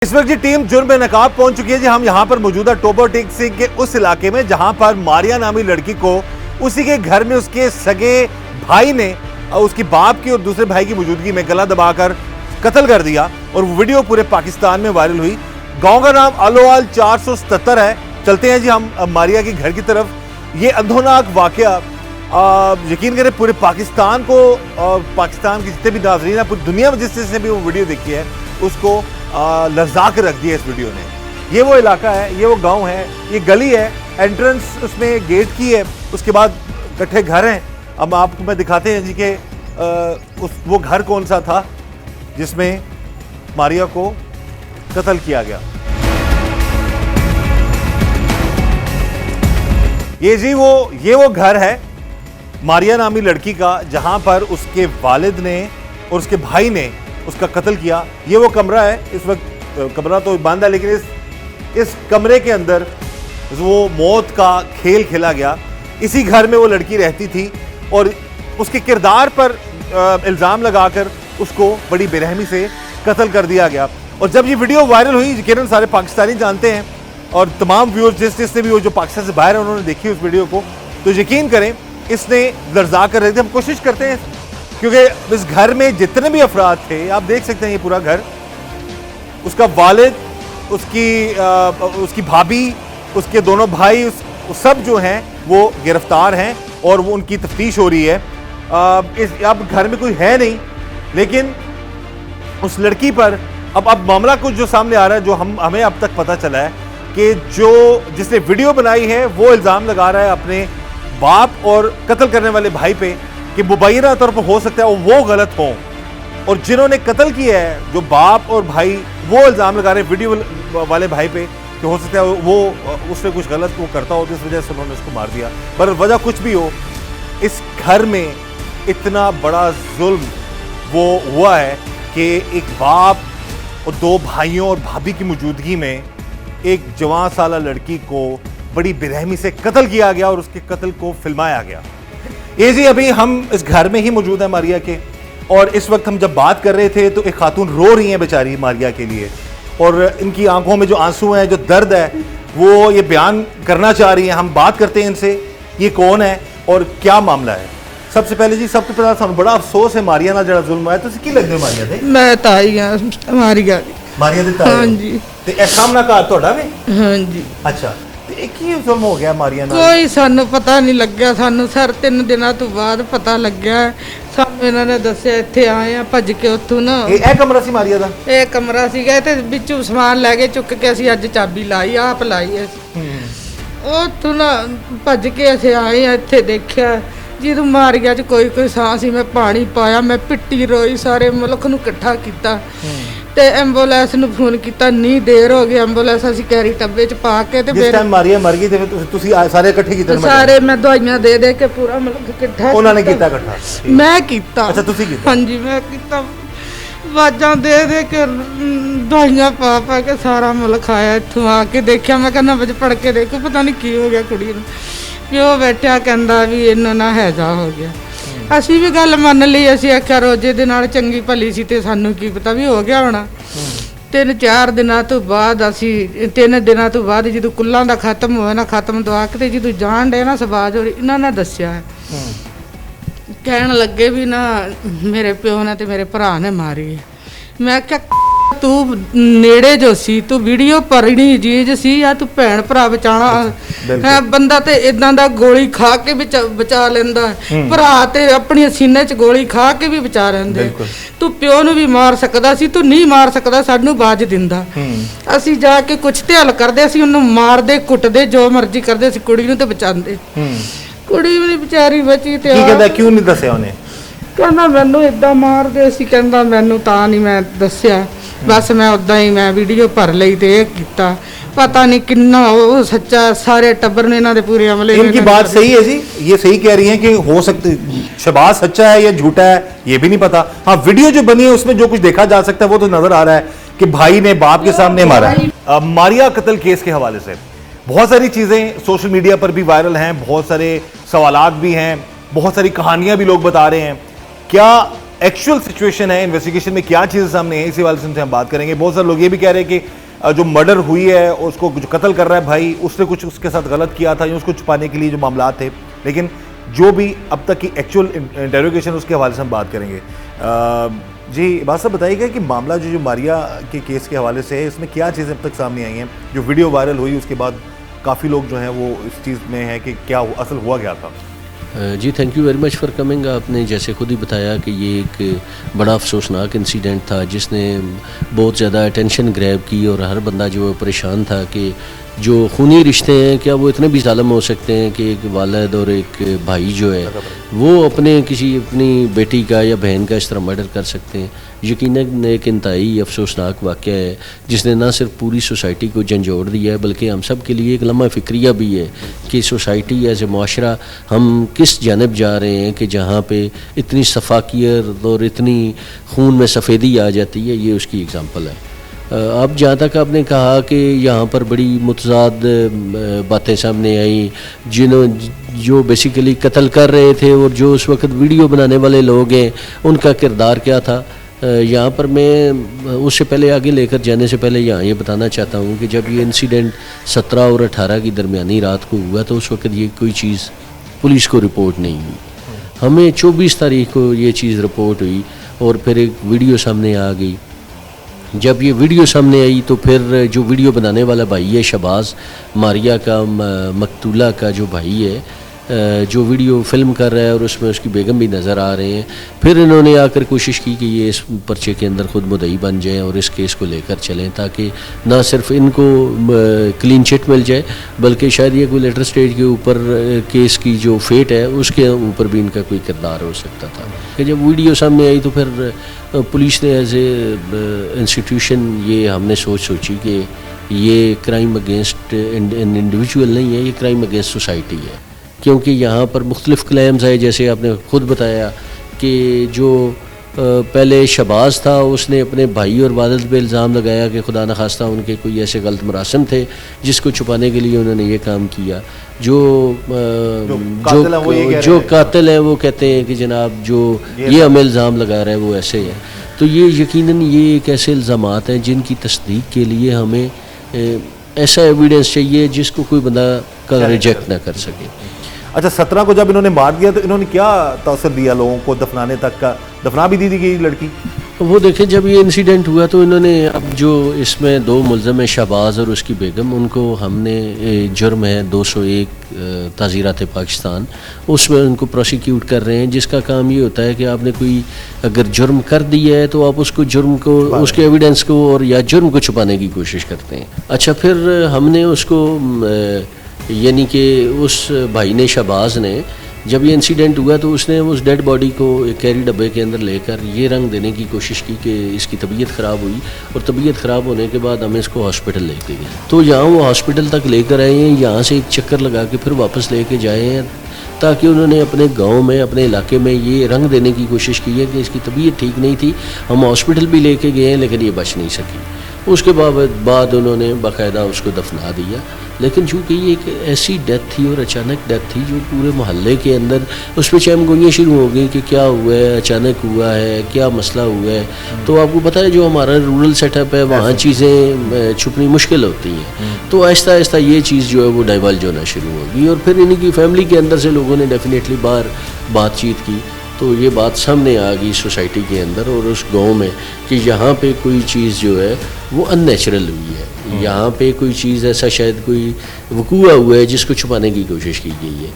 इस वक्त जी टीम जुर्म में नकाब पहुंच चुकी है जी। हम यहाँ पर मौजूदा टोबो टेक सिंह के उस इलाके में जहां पर मारिया नामी लड़की को उसी के घर में उसके सगे भाई ने उसकी बाप की और दूसरे भाई की मौजूदगी में गला दबाकर कत्ल कर दिया और वो वीडियो पूरे पाकिस्तान में वायरल हुई। गांव का नाम अलोवाल 477 है। चलते हैं जी हम मारिया के घर की तरफ। ये अंधोनाक वाकया यकीन करें पूरे पाकिस्तान को, पाकिस्तान के जितने भी नाज़रीन है, पूरी दुनिया में जिसने भी वो वीडियो देखी है उसको लर्जा कर रख दिया इस वीडियो ने। ये वो इलाका है, ये वो गांव है, ये गली है, एंट्रेंस उसमें गेट की है, उसके बाद इकट्ठे घर हैं। अब आपको मैं दिखाते हैं जी कि वो घर कौन सा था जिसमें मारिया को कत्ल किया गया। ये वो घर है मारिया नामी लड़की का जहां पर उसके वालिद ने और उसके भाई ने उसका कत्ल किया। ये वो कमरा है। इस वक्त कमरा तो बंद है, लेकिन इस कमरे के अंदर वो मौत का खेल खेला गया। इसी घर में वो लड़की रहती थी और उसके किरदार पर इल्ज़ाम लगाकर उसको बड़ी बेरहमी से कत्ल कर दिया गया। और जब ये वीडियो वायरल हुई, यकीनन सारे पाकिस्तानी जानते हैं और तमाम व्यूअर्स जिसने भी वो जो पाकिस्तान से बाहर है उन्होंने देखी उस वीडियो को, तो यकीन करें इसने लर्जा कर रहे थे। हम कोशिश करते हैं क्योंकि इस घर में जितने भी अफराद थे, आप देख सकते हैं ये पूरा घर, उसका वालिद, उसकी भाभी, उसके दोनों भाई, सब जो हैं वो गिरफ्तार हैं और वो उनकी तफ्तीश हो रही है। अब घर में कोई है नहीं, लेकिन उस लड़की पर अब मामला कुछ जो सामने आ रहा है, जो हमें अब तक पता चला है कि जिसने वीडियो बनाई है वो इल्ज़ाम लगा रहा है अपने बाप और कत्ल करने वाले भाई पे कि मुबैना तौर पर हो सकता है वो गलत हो, और जिन्होंने कत्ल किया है जो बाप और भाई, वो इल्ज़ाम लगा रहे हैं वीडियो वाले भाई पे कि हो सकता है वो उसने कुछ गलत वो करता हो, जिस वजह से उन्होंने उसको मार दिया। पर वजह कुछ भी हो, इस घर में इतना बड़ा जुल्म वो हुआ है कि एक बाप और दो भाइयों और भाभी की मौजूदगी में एक जवान साला लड़की को बड़ी बेरहमी से कत्ल किया गया और उसके कत्ल को फिल्माया गया। ये जी अभी हम इस घर में ही मौजूद हैं मारिया के, और इस वक्त हम जब बात कर रहे थे तो एक खातून रो रही हैं बेचारी मारिया के लिए, और इनकी आंखों में जो आंसू हैं, जो दर्द है, वो ये बयान करना चाह रही हैं। हम बात करते हैं इनसे, ये कौन है और क्या मामला है। सबसे पहले जी, सब तो पहले सानू बड़ा अफसोस है मारिया नाल जड़ा जुल्म है। तुसी की लगदे हो मारिया दे? मैं ताई हां मारिया दे ताई। हां जी। ते ए सामना घर ਤੁਹਾਡਾ ਵੇ? हां जी। अच्छा, ਤੇ ਕੀ ਜ਼ੁਲਮ ਹੋ ਗਿਆ ਮਾਰੀਆ ਨਾਲ? ਕੋਈ ਸਾਨੂੰ ਪਤਾ ਨਹੀਂ ਲੱਗਿਆ। ਸਾਨੂੰ ਸਰ 3 ਦਿਨਾਂ ਤੋਂ ਬਾਅਦ ਪਤਾ ਲੱਗਿਆ। ਸਾਨੂੰ ਇਹਨਾਂ ਨੇ ਦੱਸਿਆ, ਇੱਥੇ ਆਏ ਆ ਭੱਜ ਕੇ ਉੱਥੋਂ ਨਾ। ਇਹ ਕਮਰਾ ਸੀ ਮਾਰੀਆ ਦਾ? ਇਹ ਕਮਰਾ ਸੀਗਾ ਤੇ ਵਿੱਚੋਂ ਸਮਾਨ ਲੈ ਕੇ ਚੁੱਕ ਕੇ ਅਸੀਂ ਅੱਜ ਚਾਬੀ ਲਾਈ, ਆਪ ਲਾਈ ਐ। ਉੱਥੋਂ ਨਾ ਭੱਜ ਕੇ ਅਸੀਂ ਆਏ ਆ, ਇੱਥੇ ਦੇਖਿਆ ਜਦੋਂ ਮਾਰੀਆ 'ਚ ਕੋਈ ਸਾਹ ਸੀ। ਮੈਂ ਪਾਣੀ ਪਾਇਆ, ਮੈਂ ਪਿੱਟੀ ਰੋਈ, ਸਾਰੇ ਮੁਲਕ ਨੂੰ ਇਕੱਠਾ ਕੀਤਾ ਤੇ ਐਂਬੂਲੈਂਸ ਨੂੰ ਫੋਨ ਕੀਤਾ। ਨਹੀਂ ਦੇਰ ਹੋ ਗਈ, ਐਂਬੂਲੈਂਸ ਅਸੀਂ ਕੈਰੀ ਟੱਬੇ 'ਚ ਪਾ ਕੇ ਤੇ ਜਿਸ ਟਾਈਮ ਮਾਰੀਆ ਮਰ ਗਈ ਤੇ ਤੁਸੀਂ ਸਾਰੇ ਇਕੱਠੇ ਕੀਤੇ? ਸਾਰੇ ਮੈਂ ਦਵਾਈਆਂ ਦੇ ਕੇ ਪੂਰਾ ਮਤਲਬ ਇਕੱਠਾ ਉਹਨਾਂ ਨੇ ਕੀਤਾ ਇਕੱਠਾ? ਮੈਂ ਕੀਤਾ। ਅੱਛਾ, ਤੁਸੀਂ ਕੀਤਾ? ਹਾਂਜੀ ਮੈਂ ਕੀਤਾ। ਆਵਾਜ਼ਾਂ ਦੇ ਕੇ ਦਵਾਈਆਂ ਪਾ ਕੇ ਸਾਰਾ ਮੁਲਕ ਆਇਆ। ਇੱਥੋਂ ਆ ਕੇ ਦੇਖਿਆ, ਮੈਂ ਕਹਿੰਦਾ ਵਿੱਚ ਪੜ ਕੇ ਦੇਖੋ ਪਤਾ ਨਹੀਂ ਕੀ ਹੋ ਗਿਆ ਕੁੜੀ ਨੂੰ। ਪਿਓ ਬੈਠਿਆ ਕਹਿੰਦਾ ਵੀ ਇਹਨਾਂ ਨਾਲ ਹੈਜ਼ਾ ਹੋ ਗਿਆ। ਅਸੀਂ ਵੀ ਗੱਲ ਮੰਨ ਲਈ। ਅਸੀਂ ਆਖਿਆ ਰੋਜੇ ਦੇ ਨਾਲ ਚੰਗੀ ਭਲੀ ਸੀ ਤੇ ਸਾਨੂੰ ਕੀ ਪਤਾ ਵੀ ਹੋ ਗਿਆ ਹੋਣਾ। 3-4 ਦਿਨਾਂ ਤੋਂ ਬਾਅਦ ਅਸੀਂ 3 ਦਿਨਾਂ ਤੋਂ ਬਾਅਦ ਜਦੋਂ ਕੁੱਲਾਂ ਦਾ ਖਤਮ ਹੋਇਆ ਨਾ, ਖਤਮ ਦਵਾ ਕੇ ਤੇ ਜਦੋਂ ਜਾਣ ਡੇ ਨਾ ਸਵਾਜ ਹੋ ਰਹੀ, ਇਹਨਾਂ ਨੇ ਦੱਸਿਆ ਹੈ। ਕਹਿਣ ਲੱਗੇ ਵੀ ਨਾ ਮੇਰੇ ਪਿਓ ਨੇ ਤੇ ਮੇਰੇ ਭਰਾ ਨੇ ਮਾਰੀ ਹੈ। ਮੈਂ ਕਿਹਾ ਤੂੰ ਨੇੜੇ ਜੋ ਸੀ, ਤੂੰ ਵੀਡੀਓ ਪਰਣੀ ਚੀਜ਼ ਸੀ ਜਾਂ ਤੂੰ ਭੈਣ ਭਰਾ ਬਚਾਣਾ ਹੈ? ਬੰਦਾ ਤੇ ਇਦਾਂ ਦਾ ਗੋਲੀ ਖਾ ਕੇ ਬਚਾ ਲੈਂਦਾ, ਭਰਾ ਤੇ ਆਪਣੀ ਸੀਨੇ 'ਚ ਗੋਲੀ ਖਾ ਕੇ ਵੀ ਬਚਾ ਲੈਂਦੇ। ਤੂੰ ਪਿਓ ਨੂੰ ਵੀ ਮਾਰ ਸਕਦਾ ਸੀ, ਤੂੰ ਨਹੀਂ ਮਾਰ ਸਕਦਾ, ਸਾਨੂੰ ਬਾਜ ਦਿੰਦਾ। ਅਸੀਂ ਜਾ ਕੇ ਕੁਛ ਤੇ ਹੱਲ ਕਰਦੇ, ਅਸੀਂ ਉਹਨੂੰ ਮਾਰਦੇ ਕੁੱਟਦੇ ਜੋ ਮਰਜ਼ੀ ਕਰਦੇ, ਅਸੀਂ ਕੁੜੀ ਨੂੰ ਤੇ ਬਚਾਉਂਦੇ। ਕੁੜੀ ਵੀ ਵਿਚਾਰੀ ਬਚੀ ਤੇ ਕੀ ਕਹਿੰਦਾ? ਕਿਉਂ ਨਹੀਂ ਦੱਸਿਆ ਉਹਨੇ? ਕਹਿੰਦਾ ਮੈਨੂੰ ਇਦਾਂ ਮਾਰਦੇ ਸੀ। ਕਹਿੰਦਾ ਮੈਨੂੰ ਤਾਂ ਨਹੀਂ ਮੈਂ ਦੱਸਿਆ, बस मैं उदा ही मैं वीडियो भर ली तो ये किया। पता नहीं किन्ना वो सच्चा, सारे टब्बर ने इन्होंने पूरे अमले। इनकी बात सही है जी, ये सही कह रही हैं कि हो सकते शहबाज सच्चा है या झूठा है ये भी नहीं पता। हाँ, वीडियो जो बनी है उसमें जो कुछ देखा जा सकता है वो तो नजर आ रहा है कि भाई ने बाप के सामने मारा। मारिया कत्ल केस के हवाले से बहुत सारी चीजें सोशल मीडिया पर भी वायरल हैं, बहुत सारे सवालात भी हैं, बहुत सारी कहानियां भी लोग बता रहे हैं। क्या एक्चुअल सिचुएशन है, इन्वेस्टिगेशन में क्या चीज़ें सामने है, इसी वाले से हम बात करेंगे। बहुत सारे लोग ये भी कह रहे हैं कि जो मर्डर हुई है, उसको जो कत्ल कर रहा है भाई, उसने कुछ उसके साथ गलत किया था या उसको छुपाने के लिए जो मामला थे। लेकिन जो भी अब तक की एक्चुअल इंटेरोगेशन, उसके हवाले से हम बात करेंगे। जी बात साहब बताइएगा कि मामला जो मारिया के केस के हवाले से है, इसमें क्या चीज़ें अब तक सामने आई हैं? जो वीडियो वायरल हुई उसके बाद काफ़ी लोग जो हैं वो इस चीज़ में हैं कि क्या असल हुआ क्या था। जी thank you very much for coming. आपने जैसे खुद ही बताया कि ये एक बड़ा अफसोसनाक इंसिडेंट था जिसने बहुत ज़्यादा अटेंशन ग्रैब की, और हर बंदा जो परेशान था कि जो खूनी रिश्ते हैं क्या वो इतने भी ज़ालिम हो सकते हैं कि एक वालिद और एक भाई जो है वो अपनी बेटी का या बहन का इस तरह मर्डर कर सकते हैं। यकीनन एक इंतहाई अफसोसनाक वाक़या है जिसने ना सिर्फ पूरी सोसाइटी को झंझोड़ दिया है बल्कि हम सब के लिए एक लम्हा फ़िक्रिया भी है कि सोसाइटी एज ए माशरा हम किस जानब जा रहे हैं कि जहाँ पे इतनी सफाकियत और इतनी खून में सफ़ेदी आ जाती है। ये उसकी एग्ज़ाम्पल है। अब जहाँ तक आपने कहा कि यहाँ पर बड़ी मुतज़ाद बातें सामने आई, जो बेसिकली कत्ल कर रहे थे और जो उस वक्त वीडियो बनाने वाले लोग हैं उनका किरदार क्या था, यहाँ पर मैं उससे पहले आगे लेकर जाने से पहले यहाँ ये बताना चाहता हूँ कि जब ये इंसिडेंट 17 और 18 की दरमियानी रात को हुआ तो उस वक्त ये कोई चीज़ पुलिस को रिपोर्ट नहीं हुई। हमें 24 तारीख को ये चीज़ रिपोर्ट हुई और फिर एक वीडियो सामने आ गई। जब ये वीडियो सामने आई तो फिर जो वीडियो बनाने वाला भाई है शहबाज, मारिया का मकतूला का जो भाई है, जो वीडियो फिल्म कर रहा है और उसमें उसकी बेगम भी नज़र आ रहे हैं, फिर इन्होंने आकर कोशिश की कि ये इस पर्चे के अंदर खुद मुद्दई बन जाएं और इस केस को लेकर चलें ताकि ना सिर्फ इनको क्लीन चिट मिल जाए बल्कि शायद ये कोई लेटर स्टेज के ऊपर केस की जो फेट है उसके ऊपर भी इनका कोई किरदार हो सकता था। कि जब वीडियो सामने आई तो फिर पुलिस ने एज ए इंस्टीट्यूशन ये हमने सोची कि ये क्राइम अगेंस्ट एन इंडिविजुअल नहीं है, ये क्राइम अगेंस्ट सोसाइटी है, क्योंकि यहाँ पर मुख्तलिफ़ क्लेम्स आए। जैसे आपने खुद बताया कि जो पहले शहबाज था उसने अपने भाई और वालिद पे इल्ज़ाम लगाया कि खुदा न खास्ता उनके कोई ऐसे गलत मरासम थे जिसको छुपाने के लिए उन्होंने ये काम किया। जो कातिल है वो कहते हैं कि जनाब जो ये हमें इल्ज़ाम लगा रहा है वो ऐसे है। तो ये यकीनन ये एक ऐसे इल्ज़ामात हैं जिनकी तस्दीक के लिए हमें ऐसा एविडेंस चाहिए जिसको कोई बंदा का रिजेक्ट ना कर सके। अच्छा 17 को जब इन्होंने मार दिया तो इन्होंने क्या तौसर दिया लोगों को? दफनाने तक का, दफना भी दी गई लड़की। वो देखें जब ये इंसिडेंट हुआ तो इन्होंने अब जो इसमें दो मुल्ज़म है शहबाज और उसकी बेगम, उनको हमने जुर्म है 201 ताज़ीरात पाकिस्तान, उसमें उनको प्रोसिक्यूट कर रहे हैं, जिसका काम ये होता है कि आपने कोई अगर जुर्म कर दिया है तो आप उसको जुर्म को उसके एविडेंस को और या जुर्म को छुपाने की कोशिश करते हैं। अच्छा फिर हमने उसको यानी कि उस भाई ने शहबाज ने जब ये इंसिडेंट हुआ तो उसने उस डेड बॉडी को एक कैरी डब्बे के अंदर लेकर ये रंग देने की कोशिश की कि इसकी तबीयत ख़राब हुई, और तबीयत ख़राब होने के बाद हम इसको हॉस्पिटल लेके गए। तो यहाँ वो हॉस्पिटल तक लेकर आए हैं, यहाँ से एक चक्कर लगा के फिर वापस लेके जाए हैं ताकि उन्होंने अपने गांव में अपने इलाके में ये रंग देने की कोशिश की है कि इसकी तबीयत ठीक नहीं थी, हम हॉस्पिटल भी लेके गए हैं लेकिन ये बच नहीं सकी। उसके बाद उन्होंने बाकायदा उसको दफना दिया। लेकिन चूँकि ये एक ऐसी डेथ थी और अचानक डेथ थी जो पूरे मोहल्ले के अंदर उस पर चहमगोइयाँ शुरू हो गई कि क्या हुआ है, अचानक हुआ है, क्या मसला हुआ है। तो आपको पता है जो हमारा रूरल सेटअप है वहाँ चीज़ें छुपनी मुश्किल होती हैं। तो आहिस्ता आहिस्ता ये चीज़ जो है वो डाइवल्ज होना शुरू हो गई और फिर इनकी फैमिली के अंदर से लोगों ने डेफिनेटली बाहर बातचीत की तो ये बात सामने आ गई सोसाइटी के अंदर और उस गांव में कि यहाँ पे कोई चीज़ जो है वो अननेचुरल हुई है, यहाँ पे कोई चीज़ ऐसा शायद कोई वकूआ हुआ है जिसको छुपाने की कोशिश की गई है।